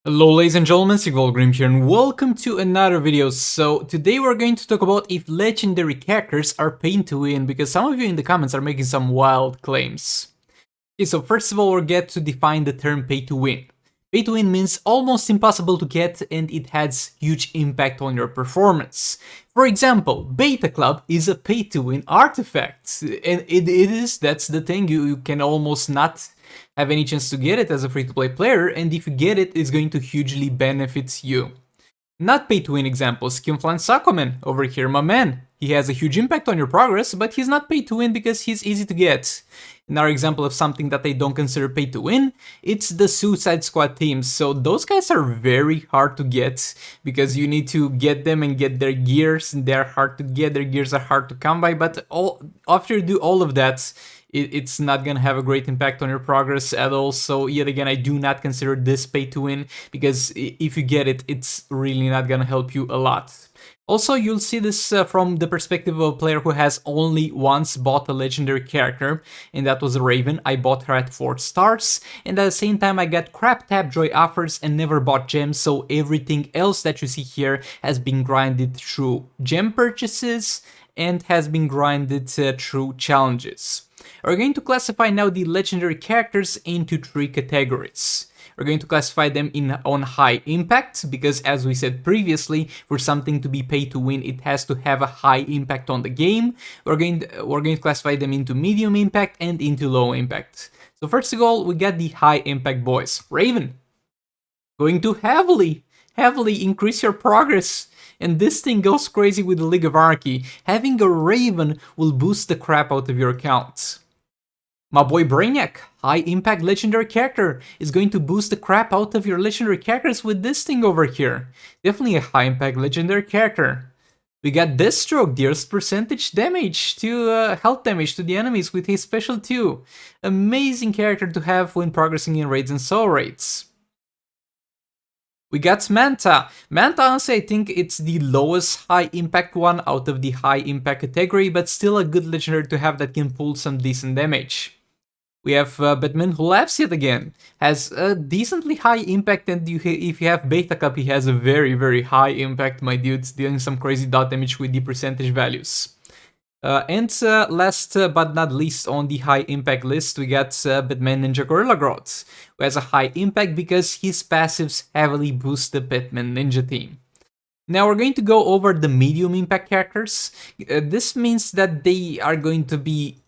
Hello ladies and gentlemen, Sigvalgrim here and welcome to another video. So today we're going to talk about if legendary characters are paying to win, because some of you in the comments are making some wild claims. Okay, so first of all we'll get to define the term pay to win. Pay to win means almost impossible to get and it has huge impact on your performance. For example, Beta Club is a pay to win artifact, and that's the thing, you can almost not have any chance to get it as a free-to-play player, and if you get it, it's going to hugely benefit you. Not pay to win examples, Skinflan Sakoman, over here my man. He has a huge impact on your progress, but he's not pay to win because he's easy to get. Another example of something that I don't consider pay to win, it's the Suicide Squad teams. So those guys are very hard to get because you need to get them and get their gears, and they're hard to get, their gears are hard to come by, but after you do all of that, it's not gonna have a great impact on your progress at all. So yet again, I do not consider this pay to win because if you get it, it's really not gonna help you a lot. Also, you'll see this from the perspective of a player who has only once bought a legendary character, and that was Raven. I bought her at 4 stars, and at the same time I got crap tap joy offers and never bought gems, so everything else that you see here has been grinded through gem purchases and has been grinded through challenges. We're going to classify now the legendary characters into 3 categories. We're going to classify them on high impact, because as we said previously, for something to be pay to win, it has to have a high impact on the game. We're going to classify them into medium impact and into low impact. So first of all, we got the high impact boys. Raven, going to heavily increase your progress. And this thing goes crazy with the League of Anarchy. Having a Raven will boost the crap out of your account. My boy Brainiac, high impact legendary character, is going to boost the crap out of your legendary characters with this thing over here. Definitely a high impact legendary character. We got Deathstroke, deals percentage damage to health damage to the enemies with his special 2. Amazing character to have when progressing in raids and soul raids. We got Manta. Manta, honestly, I think it's the lowest high impact one out of the high impact category, but still a good legendary to have that can pull some decent damage. We have Batman who laughs yet again. Has a decently high impact, and if you have Beta Cup, he has a very high impact, my dudes, dealing some crazy dot damage with the percentage values. Last but not least on the high impact list, we got Batman Ninja Gorilla Grodd, who has a high impact because his passives heavily boost the Batman Ninja team. Now we're going to go over the medium impact characters. This means that they are going to be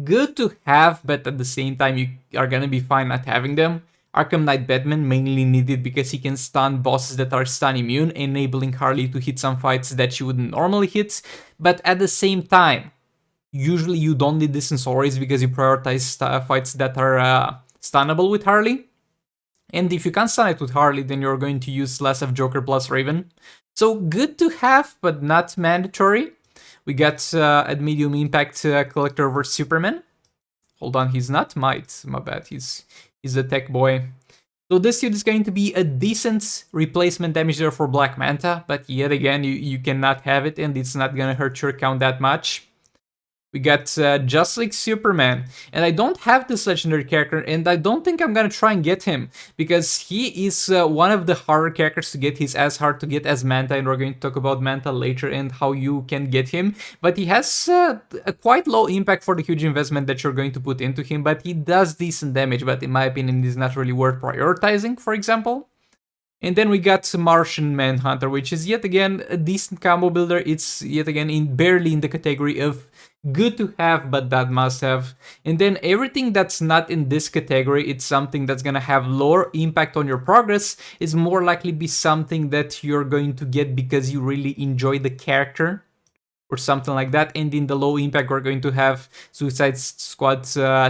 good to have, but at the same time you are gonna be fine not having them. Arkham Knight Batman mainly needed because he can stun bosses that are stun immune, enabling Harley to hit some fights that she wouldn't normally hit, but at the same time, usually you don't need this in soul raids because you prioritize fights that are stunnable with Harley. And if you can't stun it with Harley, then you're going to use less of Joker plus Raven. So good to have, but not mandatory. We got at medium impact Collector vs Superman. Hold on, he's not Might, my bad, he's a tech boy. So this dude is going to be a decent replacement damage there for Black Manta, but yet again, you cannot have it and it's not gonna hurt your account that much. We got Just Like Superman, and I don't have this legendary character, and I don't think I'm gonna try and get him, because he is one of the harder characters to get. He's as hard to get as Manta, and we're going to talk about Manta later and how you can get him, but he has a quite low impact for the huge investment that you're going to put into him, but he does decent damage, but in my opinion, is not really worth prioritizing, for example. And then we got Martian Manhunter, which is yet again a decent combo builder. It's yet again barely in the category of good to have, but that must have. And then everything that's not in this category, it's something that's gonna have lower impact on your progress, is more likely be something that you're going to get because you really enjoy the character or something like that. And in the low impact, we're going to have Suicide Squad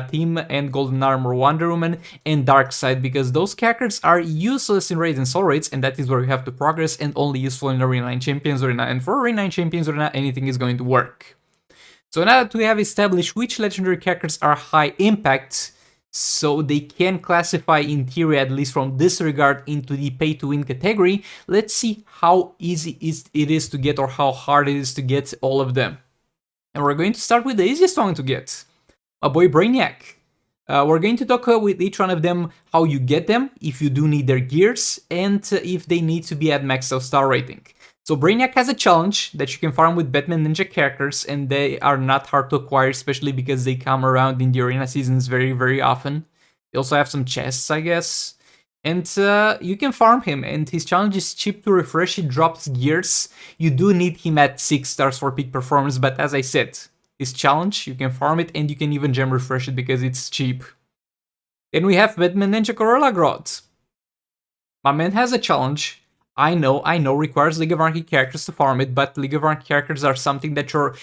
team and Golden Armor Wonder Woman and Darkseid, because those characters are useless in raids and soul raids, and that is where you have to progress, and only useful in Arena 9 Champions Arena. And for Arena 9 Champions Arena, anything is going to work. So now that we have established which legendary characters are high impact, so they can classify in theory, at least from this regard, into the pay to win category, let's see how easy it is to get, or how hard it is to get all of them. And we're going to start with the easiest one to get, my boy Brainiac. We're going to talk with each one of them how you get them, if you do need their gears, and if they need to be at maxed out star rating. So Brainiac has a challenge that you can farm with Batman Ninja characters, and they are not hard to acquire, especially because they come around in the arena seasons very, very often. They also have some chests, I guess. And you can farm him, and his challenge is cheap to refresh. He drops gears. You do need him at 6 stars for peak performance, but as I said, his challenge, you can farm it, and you can even gem refresh it because it's cheap. Then we have Batman Ninja Gorilla Grodd. My man has a challenge. I know, requires League of Anarchy characters to farm it, but League of Anarchy characters are something that you're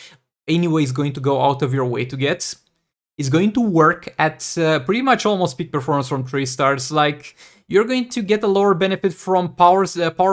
anyways going to go out of your way to get. It's going to work at pretty much almost peak performance from 3 stars. Like, you're going to get a lower benefit from power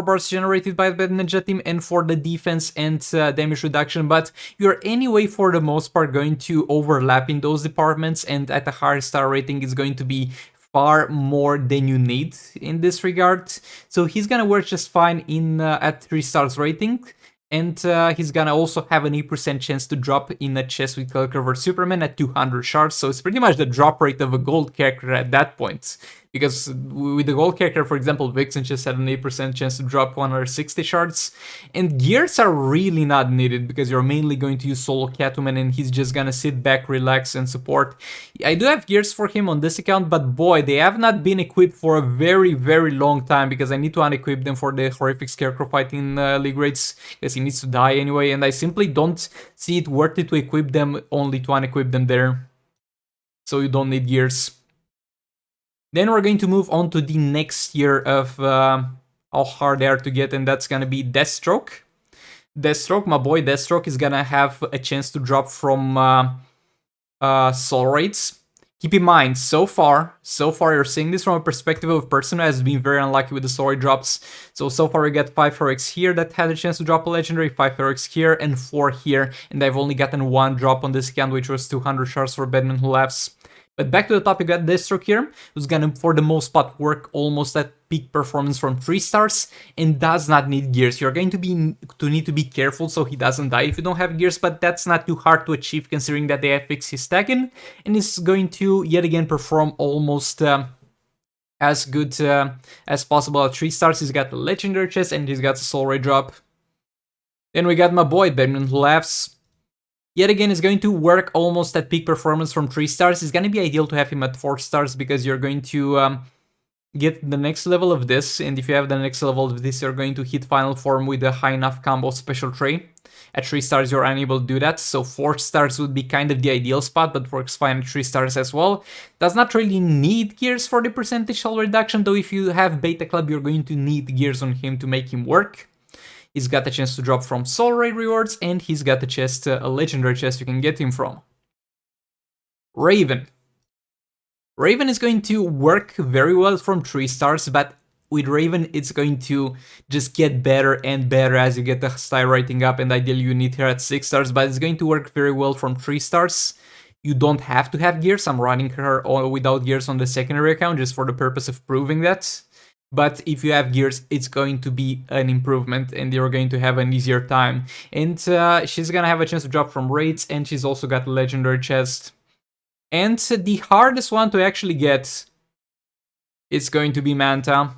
bars generated by the Ninja team and for the defense and damage reduction, but you're anyway for the most part going to overlap in those departments, and at a higher star rating is going to be far more than you need in this regard. So he's gonna work just fine in at 3 stars rating. And he's gonna also have an 8% chance to drop in a chest with Cover Superman at 200 shards, so it's pretty much the drop rate of a gold character at that point. Because with the gold character, for example, Vixen just had an 8% chance to drop 160 shards. And gears are really not needed because you're mainly going to use solo Catwoman and he's just gonna sit back, relax, and support. I do have gears for him on this account, but boy, they have not been equipped for a very, very long time because I need to unequip them for the horrific Scarecrow fight in League Raids because he needs to die anyway, and I simply don't see it worth it to equip them only to unequip them there. So you don't need gears. Then we're going to move on to the next tier of how hard they are to get, and that's gonna be Deathstroke. Deathstroke, my boy Deathstroke, is gonna have a chance to drop from soul rates. Keep in mind, so far, you're seeing this from a perspective of a person who has been very unlucky with the story drops. So far we got 5 heroics here that had a chance to drop a legendary, 5 heroics here, and 4 here. And I've only gotten 1 drop on this account, which was 200 shards for Batman Who Laughs. But back to the topic, we got Deathstroke here, who's gonna, for the most part, work almost at peak performance from 3 stars, and does not need gears. You're going to need to be careful so he doesn't die if you don't have gears, but that's not too hard to achieve considering that they have fixed his stacking, and is going to, yet again, perform almost as good as possible at 3 stars. He's got the legendary chest, and he's got the soul ray drop. Then we got my boy, Batman Who Laughs. Yet again, is going to work almost at peak performance from 3 stars. It's going to be ideal to have him at 4 stars because you're going to get the next level of this. And if you have the next level of this, you're going to hit final form with a high enough combo special trait. At 3 stars, you're unable to do that. So 4 stars would be kind of the ideal spot, but works fine at 3 stars as well. Does not really need gears for the percentage hull reduction, though if you have Beta Club, you're going to need gears on him to make him work. He's got a chance to drop from Soul Ray rewards, and he's got a chest, a legendary chest you can get him from. Raven. Raven is going to work very well from 3 stars, but with Raven, it's going to just get better and better as you get the star rating up, and ideally you need her at 6 stars, but it's going to work very well from 3 stars. You don't have to have gears. I'm running her without gears on the secondary account just for the purpose of proving that. But if you have gears, it's going to be an improvement and you're going to have an easier time. And she's gonna have a chance to drop from raids, and she's also got a legendary chest. And the hardest one to actually get is going to be Manta.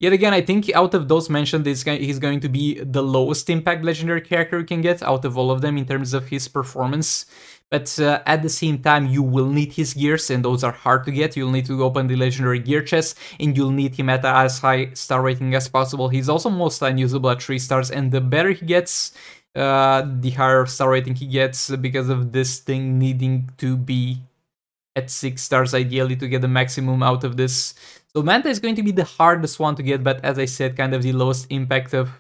Yet again, I think out of those mentioned, he's going to be the lowest impact legendary character you can get out of all of them in terms of his performance. But at the same time, you will need his gears, and those are hard to get. You'll need to open the legendary gear chest, and you'll need him at as high star rating as possible. He's also most unusable at 3 stars, and the better he gets, the higher star rating he gets because of this thing needing to be at 6 stars ideally to get the maximum out of this. So Manta is going to be the hardest one to get, but as I said, kind of the lowest impact of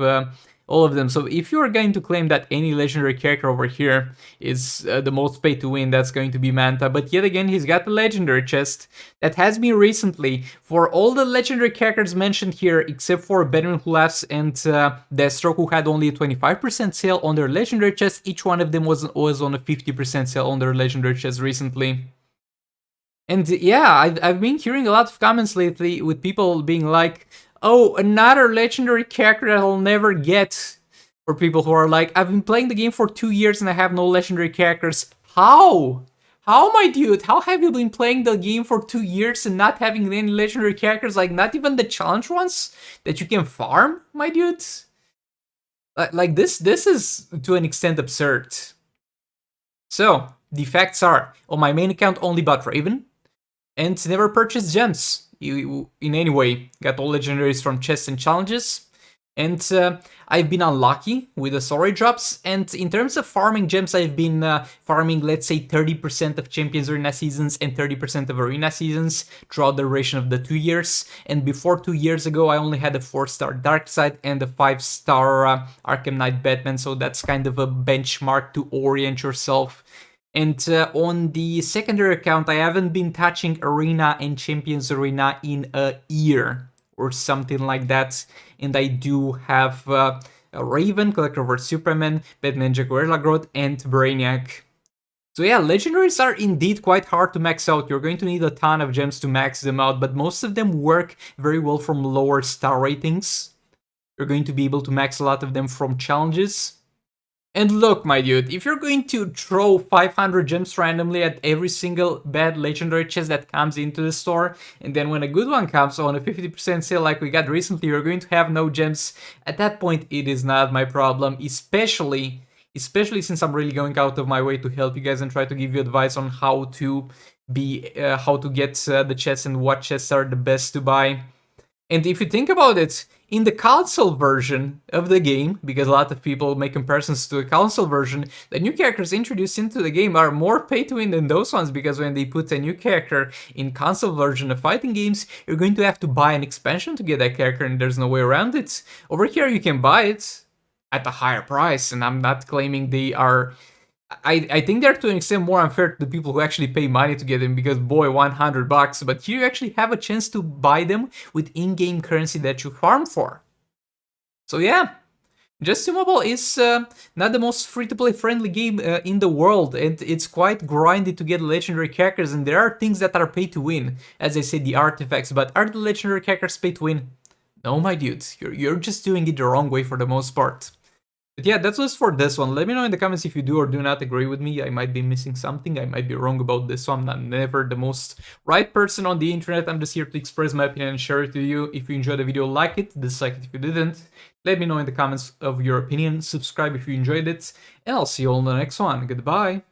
all of them. So if you are going to claim that any legendary character over here is the most pay to win, that's going to be Manta. But yet again, he's got the legendary chest that has been recently, for all the legendary characters mentioned here, except for Batman Who Laughs and Deathstroke, who had only a 25% sale on their legendary chest. Each one of them was on a 50% sale on their legendary chest recently. And yeah, I've been hearing a lot of comments lately with people being like, oh, another legendary character that I'll never get. Or people who are like, I've been playing the game for 2 years and I have no legendary characters. How? How, my dude? How have you been playing the game for 2 years and not having any legendary characters? Like, not even the challenge ones that you can farm, my dude? Like this is to an extent absurd. So, the facts are, on my main account only bought Raven, and never purchased gems in any way. Got all legendaries from chests and challenges. And I've been unlucky with the story drops. And in terms of farming gems, I've been farming, let's say, 30% of Champions Arena seasons and 30% of Arena seasons throughout the duration of the 2 years. And before 2 years ago, I only had a 4-star Darkseid and a 5-star Arkham Knight Batman. So that's kind of a benchmark to orient yourself. And on the secondary account, I haven't been touching Arena and Champions Arena in a year or something like that. And I do have a Raven, Collector vs Superman, Batman Ninja Gorilla Grodd, and Brainiac. So yeah, legendaries are indeed quite hard to max out. You're going to need a ton of gems to max them out, but most of them work very well from lower star ratings. You're going to be able to max a lot of them from challenges. And look, my dude, if you're going to throw 500 gems randomly at every single bad legendary chest that comes into the store, and then when a good one comes on a 50% sale like we got recently, you're going to have no gems, at that point it is not my problem, especially since I'm really going out of my way to help you guys and try to give you advice on how to get the chests and what chests are the best to buy. And if you think about it, in the console version of the game, because a lot of people make comparisons to the console version, the new characters introduced into the game are more pay to win than those ones, because when they put a new character in console version of fighting games, you're going to have to buy an expansion to get that character, and there's no way around it. Over here, you can buy it at a higher price, and I'm not claiming they are... I think they're to an extent more unfair to the people who actually pay money to get them, because boy, $100, but here you actually have a chance to buy them with in-game currency that you farm for. So yeah, Just 2 Mobile is not the most free-to-play friendly game in the world, and it's quite grindy to get legendary characters, and there are things that are pay to win, as I said, the artifacts, but are the legendary characters pay to win? No, my dudes, you're just doing it the wrong way for the most part. But yeah, that's just for this one. Let me know in the comments if you do or do not agree with me. I might be missing something. I might be wrong about this one. I'm never the most right person on the internet. I'm just here to express my opinion and share it to you. If you enjoyed the video, like it. Dislike it if you didn't. Let me know in the comments of your opinion. Subscribe if you enjoyed it. And I'll see you all in the next one. Goodbye.